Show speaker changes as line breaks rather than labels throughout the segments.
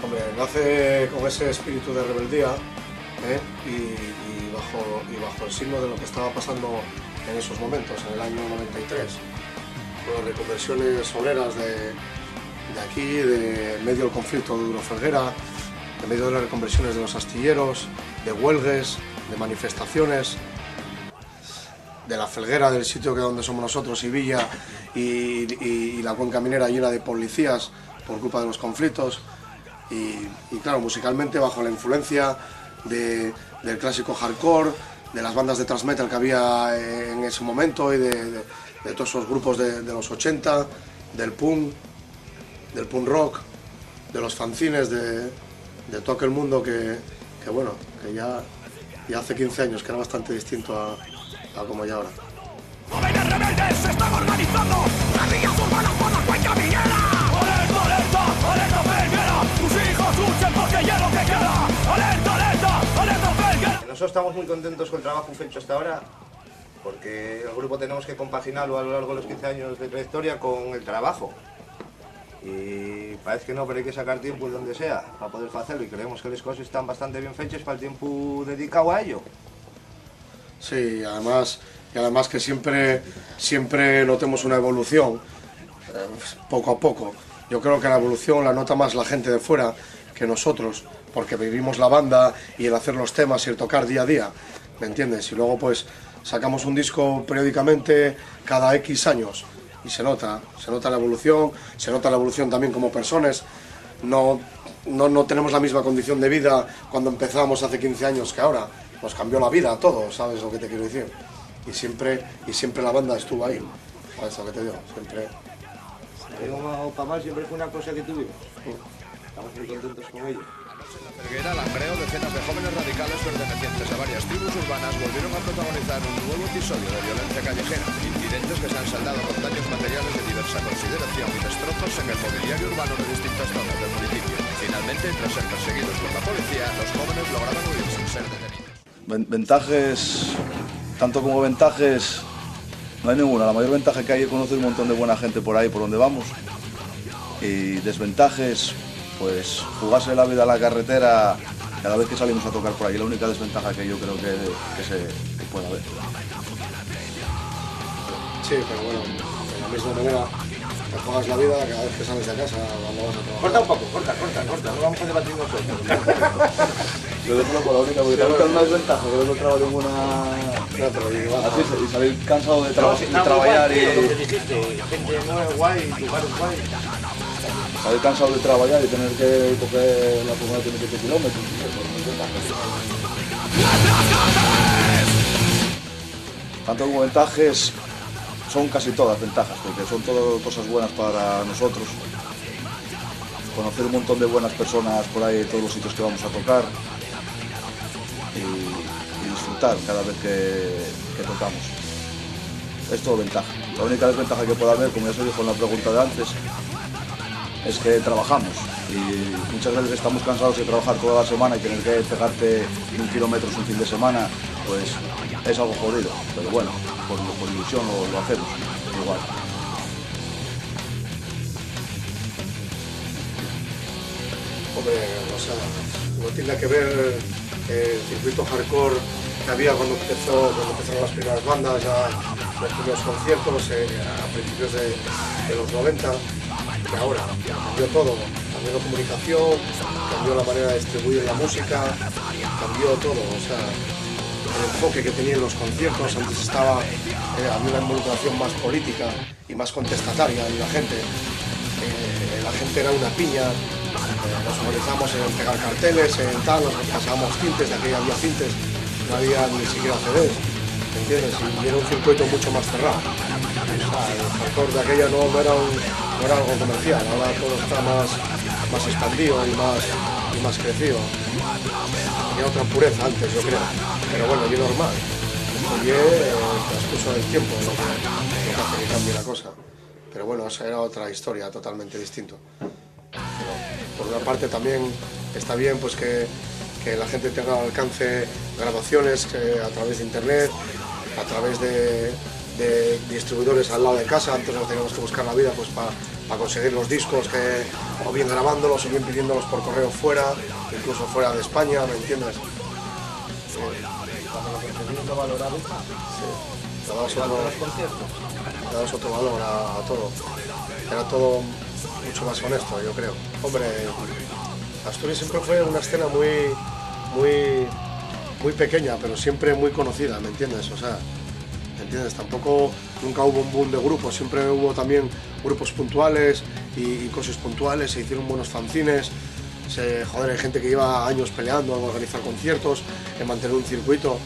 Hombre, nace con ese espíritu de rebeldía y bajo el signo de lo que estaba pasando en esos momentos, en el año 93, con las reconversiones obreras de aquí, de medio del conflicto de Duro-Felguera, en medio de las reconversiones de los astilleros, de huelgues, de manifestaciones, de la Felguera, del sitio que donde somos nosotros, y Villa, y la cuenca minera llena de policías por culpa de los conflictos. Y claro, musicalmente bajo la influencia del clásico hardcore, de las bandas de thrash metal que había en ese momento y de todos esos grupos de los 80, del punk rock, de los fanzines, de todo aquel mundo que bueno, que ya hace 15 años que era bastante distinto a como ya ahora.
¡Jóvenes rebeldes se están organizando! ¡Guerrillas urbanas por la cuenca minera! ¡Alerta, alerta, alerta Felguera! ¡Tus hijos luchen porque ya lo que queda! ¡Alerta, alerta, alerta Felguera!
Nosotros estamos muy contentos con el trabajo hecho hasta ahora, porque el grupo tenemos que compaginarlo a lo largo de los 15 años de trayectoria con el trabajo. Y parece que no, pero hay que sacar tiempo de donde sea para poder hacerlo, y creemos que las cosas están bastante bien hechas para el tiempo dedicado a ello.
Sí, además que siempre notemos una evolución, poco a poco. Yo creo que la evolución la nota más la gente de fuera que nosotros, porque vivimos la banda y el hacer los temas y el tocar día a día, ¿me entiendes? Y luego pues sacamos un disco periódicamente cada X años y se nota la evolución también como personas. No tenemos la misma condición de vida cuando empezamos hace 15 años que ahora. Nos cambió la vida a todos, ¿sabes lo que te quiero decir? Y siempre la banda estuvo ahí, ¿sabes lo que te digo? Siempre.
O para mal, siempre fue una cosa que tuvimos. Estamos muy contentos con ello.
En la Felguera, Langreo, decenas de jóvenes radicales pertenecientes a varias tribus urbanas volvieron a protagonizar un nuevo episodio de violencia callejera. Incidentes que se han saldado con daños materiales de diversa consideración y destrozos en el mobiliario urbano de distintas zonas del municipio. Finalmente, tras ser perseguidos por la policía, los jóvenes lograron huir sin ser detenidos.
Ventajas, tanto como ventajas, no hay ninguna. La mayor ventaja que hay es conocer un montón de buena gente por ahí, por donde vamos. Y desventajas, pues jugarse la vida a la carretera cada vez que salimos a tocar por ahí. La única desventaja que yo creo que puede haber.
Sí, pero bueno, de la misma manera te juegas la vida cada vez que sales de casa cuando vas a trabajar.
Corta un poco, corta, no vamos a debatir nosotros.
Yo dejo por la única, porque también es una desventaja, que no trabajo ninguna...
No te lo digo,
Así, y salir cansado de trabajar y...
Lo que dijiste, gente no es guay, lugar es guay.
Salir cansado de trabajar y tener que coger la furgoneta de 7 kilómetros. Tanto como ventajas, son casi todas ventajas, porque son todas cosas buenas para nosotros. Conocer un montón de buenas personas por ahí en todos los sitios que vamos a tocar y disfrutar cada vez que tocamos. Es todo ventaja. La única desventaja que puede haber, como ya se dijo en la pregunta de antes, es que trabajamos y muchas veces estamos cansados de trabajar toda la semana y tener que pegarte 1 kilómetro un fin de semana, pues es algo jodido, pero bueno, por ilusión lo hacemos igual.
Hombre, o sea, no tiene que ver el circuito hardcore que había cuando empezaron las primeras bandas, ya los primeros conciertos a principios de los 90, que ahora cambió todo, cambió la comunicación, cambió la manera de distribuir la música, cambió todo, o sea, el enfoque que tenían los conciertos. Antes había una involucración más política y más contestataria en la gente. La gente era una piña, nos organizamos en pegar carteles, en tal, nos pasábamos tintes, de aquí había tintes, no había ni siquiera CDs, ¿entiendes? Y era un circuito mucho más cerrado. O sea, el hardcore de aquella no era algo comercial, ahora todo está más expandido y más crecido. Tenía otra pureza antes, yo creo, pero bueno, y normal. Y el transcurso del tiempo lo que hace que cambie la cosa. Pero bueno, esa era otra historia totalmente distinta. Pero por una parte también está bien pues que que la gente tenga al alcance grabaciones a través de internet, a través de distribuidores al lado de casa. Antes nos teníamos que buscar la vida pues para conseguir los discos, o bien grabándolos o bien pidiéndolos por correo fuera, incluso fuera de España, ¿me entiendes?
Cuando lo contenido valorado,
Le dabas otro valor a todo. Era todo mucho más honesto, yo creo. Hombre, Asturias siempre fue una escena muy pequeña, pero siempre muy conocida, ¿me entiendes? O sea, ¿me entiendes? Tampoco nunca hubo un boom de grupos, siempre hubo también grupos puntuales y cosas puntuales, se hicieron buenos fanzines. Joder, hay gente que lleva años peleando en organizar conciertos, en mantener un circuito.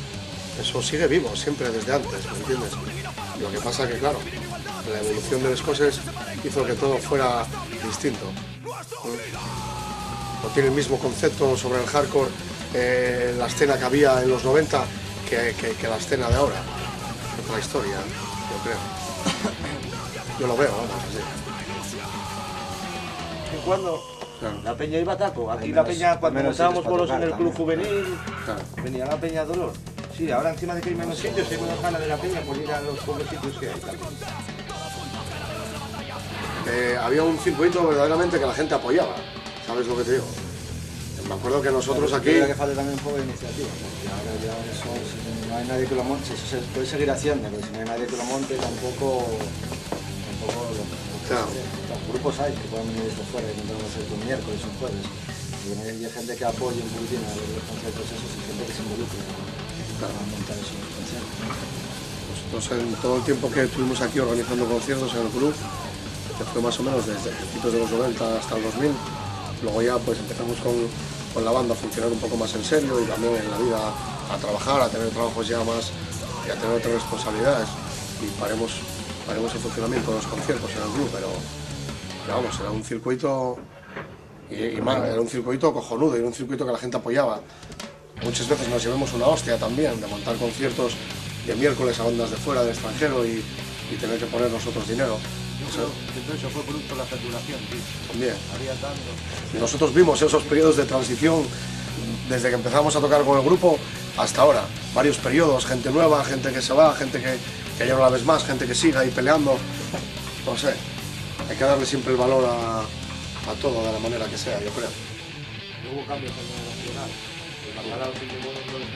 Eso sigue vivo siempre desde antes, ¿me entiendes? Lo que pasa que, claro, la evolución de las cosas hizo que todo fuera distinto. No tiene el mismo concepto sobre el hardcore, la escena que había en los 90 que la escena de ahora. Es otra historia, yo creo. Yo lo veo, vamos, así.
¿Y cuándo?
Claro.
La peña iba a taco. Aquí
Al
la
menos-
peña, cuando
al menos
montábamos
sitios para
bolos en el
tocar
club
también.
juvenil,
Claro.
venía la peña a dolor. Sí, ahora encima de que hay menos sitios, hay menos ganas de la peña por ir a los pocos sitios que hay.
Había un circuito verdaderamente que la gente apoyaba, ¿sabes lo que te digo? Me acuerdo que nosotros aquí...
Creo que falta también un poco de iniciativa, porque ahora ya eso, si no hay nadie que lo monte, eso se puede seguir haciendo, pero si no hay nadie que lo monte tampoco
Claro.
grupos hay que pueden venir desde fuera y intentamos hacer un miércoles o un jueves. Y hay gente que apoye un poquitín a los conciertos esos y gente que se involucre para montar esos conciertos.
Nosotros en todo el tiempo que estuvimos aquí organizando conciertos en el club, que fue más o menos desde principios de los 90 hasta el 2000, luego ya pues empezamos con la banda a funcionar un poco más en serio y también en la vida a trabajar, a tener trabajos ya más y a tener otras responsabilidades y paremos el funcionamiento de los conciertos en el club, pero vamos, era un circuito era un circuito cojonudo, era un circuito que la gente apoyaba. Muchas veces nos llevamos una hostia también de montar conciertos de miércoles a bandas de fuera, del extranjero y tener que poner nosotros dinero.
Eso fue producto de la saturación, tío.
También.
Había tanto.
Nosotros vimos esos periodos de transición desde que empezamos a tocar con el grupo hasta ahora. Varios periodos, gente nueva, gente que se va, gente que ya no la ves más, gente que sigue ahí peleando. No sé, hay que darle siempre el valor a todo de la manera que sea, yo creo.
Hubo cambios en el nacional. El bacalao sí que bueno, no lo sé.